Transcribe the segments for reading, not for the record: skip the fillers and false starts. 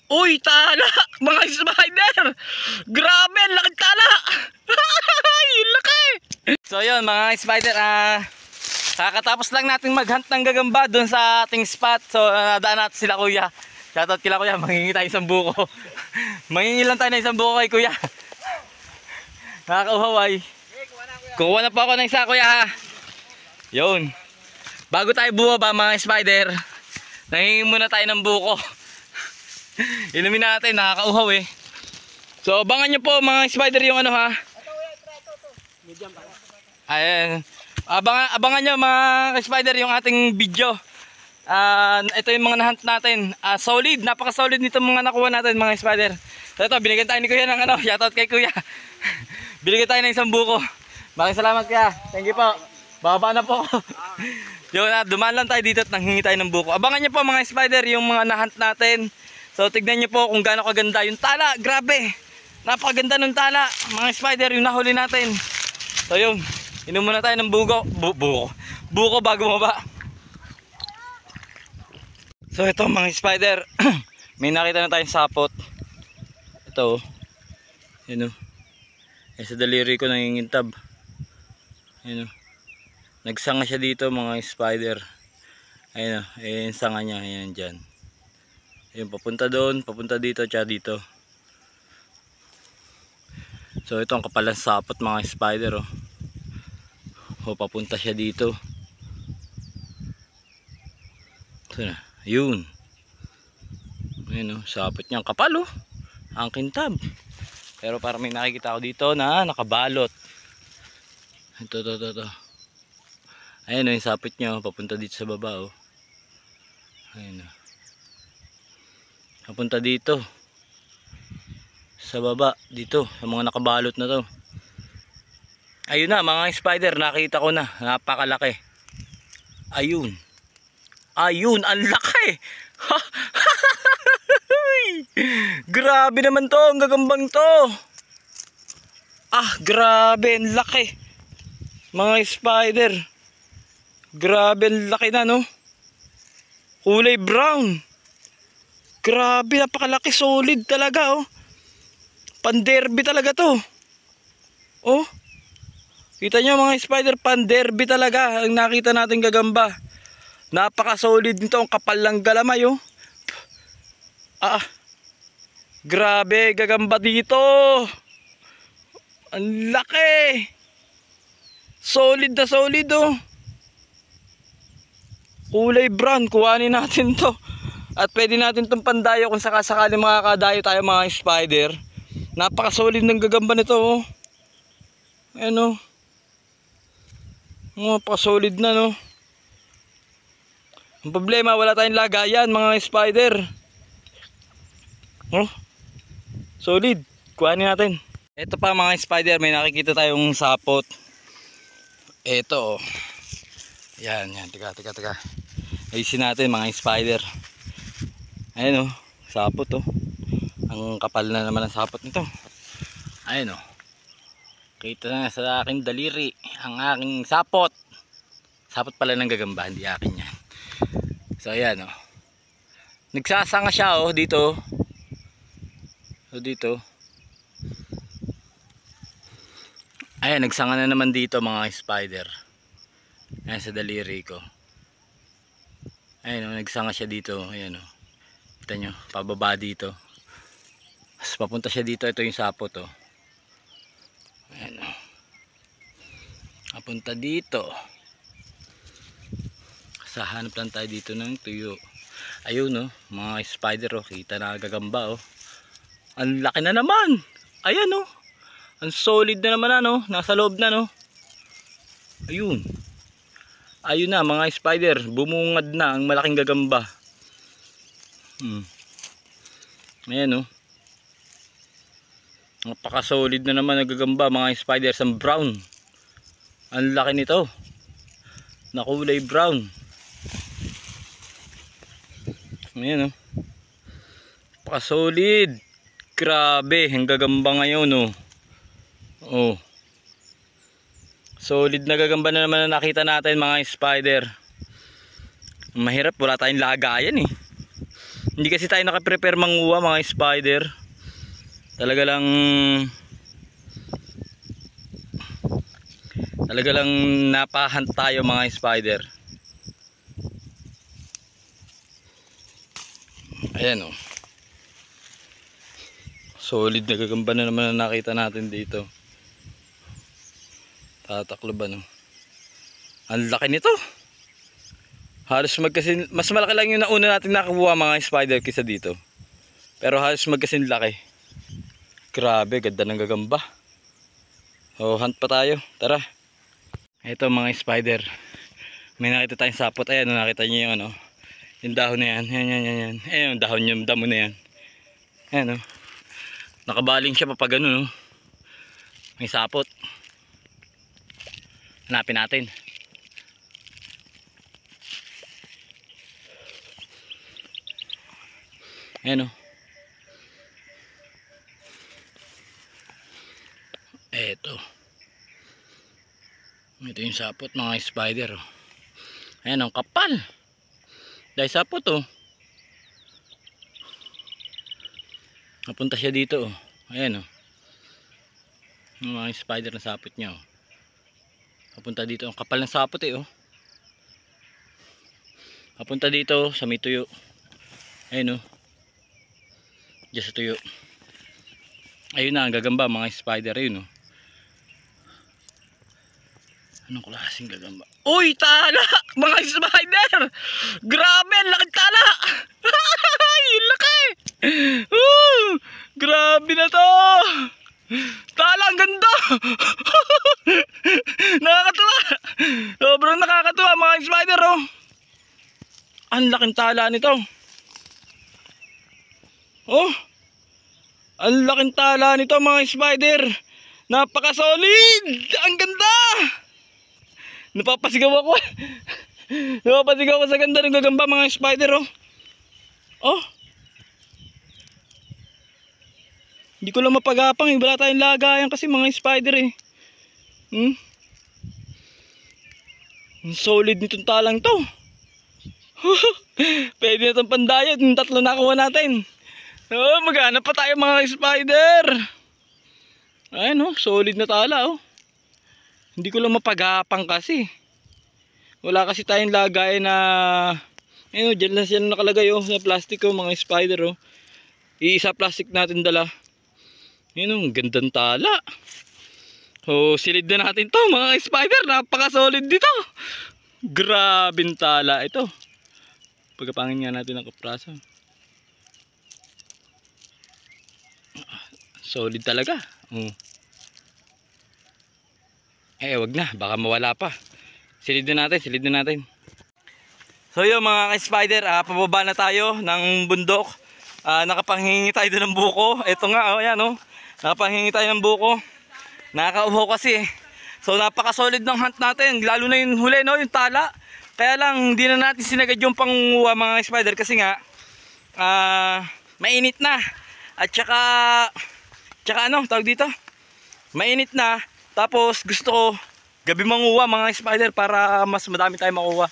Uy, tala! Mga spider! Grabe, ang laki tala! Yung laki! So yun mga spider, kakatapos lang natin maghunt ng gagamba doon sa ating spot. So nadaan natin sila kuya. Shoutout kila kuya, mangingi tayo isang buko. Mangingi lang tayo ng isang buko kay kuya. Nakakauhaway. Kukuha na po ako ng isa kuya ha. Yun. Bago tayo bumaba mga spider, nangingi muna tayo ng buko. Inumin natin, nakakauhaw eh. So abangan nyo po mga spider yung ano ha. Ayan. Abangan nyo mga spider yung ating video. Ito yung mga nahunt natin. Solid, napaka solid nito mga nakuha natin mga spider. So ito, binigyan tayo ni kuya ng ano, shoutout kay kuya. Binigyan tayo ng isang buko. Maraming salamat kuya. Thank you po. Bababa na po. Yun, dumaan lang tayo dito at nanghingi tayo ng buko. Abangan nyo po mga spider yung mga nahunt natin. So tignan nyo po kung gaano kaganda yung tala. Grabe, napakaganda ng tala mga spider yung nahuli natin. So yun, inom muna tayo ng buko bago maba. So ito mga spider, may nakita na tayong sapot. Ito, yun o. Sa daliri ko nangingintab. Yun o. Nagsanga siya dito mga spider. Ayun o, yung sanga niya, ayan dyan. Ayun, papunta doon, papunta dito, tsaka dito. So ito ang kapalang sapot mga spider oh. O papunta siya dito. So na, yun. Ayun oh, sapot niya ang kapal oh. Ang kintab. Pero parang may nakikita ako dito na nakabalot. Ito. Ayun oh, yung sapot niya oh, papunta dito sa baba oh. Ayun oh. Papunta dito sa baba, dito sa mga nakabalot na to. Ayun na mga spider, nakita ko na, napakalaki. Ayun, ang laki. Grabe naman to, ang gagambang to. Grabe, ang laki mga spider. Grabe, ang laki na no. Kulay brown. Grabe, napakalaki, solid talaga oh. Panderby talaga to. Oh. Kita nyo mga spider, panderby talaga ang nakita natin gagamba. Napaka-solid nito, ang kapal lang galamay oh. Grabe, gagamba dito. Ang laki. Solid na solid oh. Kulay brown, kuhanin natin to. At pwede natin itong pandayo kung sakasakali makakadayo tayo mga spider. Napaka-solid ng gagamba nito oh. Ayan oh. Napaka-solid na no. Ang problema, wala tayong lagayan mga spider. Oh. Solid. Kuhanin natin. Ito pa mga spider, may nakikita tayong sapot. Ito oh. Yan. Teka. Ayusin natin mga spider. Ayan oh, sapot oh. Ang kapal na naman ang sapot nito. Ayan oh. Kita na sa aking daliri ang aking sapot. Sapot pala ng gagamba, hindi akin yan. So ayan oh. Nagsasanga siya oh dito. So dito. Ayan, nagsanga na naman dito mga spider. Ayan sa daliri ko. Ayan oh, nagsanga siya dito. Ayan oh. Kita nyo, pababa dito. Mas papunta siya dito, ito yung sapot oh. Ayan oh. Papunta dito. Sa hanap lang tayo dito ng tuyo. Ayun oh, mga spider oh, kita na gagamba oh. Ang laki na naman. Ayan oh. Ang solid na naman ano, nasa loob na no. Ayun. Ayun na mga spider, bumungad na ang malaking gagamba. Ayan oh. Napaka-solid na naman nagagamba mga spiders, ang brown. Ang laki nito. Na kulay brown. Ayan oh. Napaka-solid. Grabe, ang gagamba ngayon oh. Oh. Solid na gagamba na naman na nakita natin mga spider. Mahirap, wala tayong lagayan eh. Hindi kasi tayo nakaprepare manguha mga spider. Talaga lang napahunt tayo mga spider. Ayan o. Solid na gagamba na naman na nakita natin dito. Tatakloban o. Ang laki nito. Halos mas malaki lang yung nauna natin nakakuha mga spider kaysa dito. Pero halos magkasin laki. Grabe, ganda ng gagamba. O, hunt pa tayo. Tara. Ito mga spider. May nakita tayong sapot. Ayan, nakita nyo yung ano. Yung dahon na yan. Yan. Ayan, yung dahon yung damo na yan. Ayan o. Nakabaling siya pa ganun o. May sapot. Hanapin natin. Ayan o. Ito yung sapot mga spider oh. Ayan ang kapal. Dahil sapot oh. Napunta siya dito oh. Ayan oh. Yung mga spider na sapot niya oh. Napunta dito. Ang kapal ng sapot eh oh. Napunta dito sa may tuyo. Ayan oh. Diyan sa tuyo. Ayun na ang gagamba mga spider. Ayun oh. Anong klaseng gagamba? Uy, tala! Mga spider! Grabe, ang laki tala! Yung laki! Grabe na to! Tala, ang ganda! Nakakatuwa! Sobrang nakakatuwa mga spider oh! Ang laking tala nito! Oh! Ang laking tala nito mga spider! Napaka-solid! Ang ganda! Napapasigaw ako. Napapasigaw ako sa ganda ng gagamba mga spider oh. Oh. Hindi ko lang mapagapang eh. Wala tayong lagayan kasi mga spider eh. Solid nitong talang to. Pwede na itong pandayat. Yung tatlo nakuha natin. Oh, maghanap pa tayo mga spider. Ayan oh, solid na tala oh. Hindi ko lang mapagapang kasi. Wala kasi tayong lagay na ayun, dyan lang siya nakalagay oh, sa plastic oh, mga spider oh. Iisa plastic natin dala. Ayun oh, gandang tala. Oh, silid na natin to mga spider. Napaka-solid dito. Grabing tala ito. Pagkapangin nga natin ang kapraso. Solid talaga. Wag na, baka mawala pa. Silid na natin. So yun mga ka-spider, pababa na tayo ng bundok. Nakapanghingi tayo doon ng buko. Ito nga, oh, yan oh. Nakapanghingi tayo ng buko. Nakakauhaw kasi. So napaka-solid ng hunt natin. Lalo na yung huli, no, yung tala. Kaya lang, hindi na natin sinagad yung panguha mga spider kasi nga, mainit na. At saka ano, tawag dito? Mainit na. Tapos gusto ko gabi manguha mga spider para mas madami tayong makuha.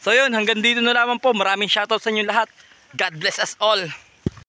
So yun, hanggang dito na lamang po. Maraming shoutout sa inyo lahat. God bless us all.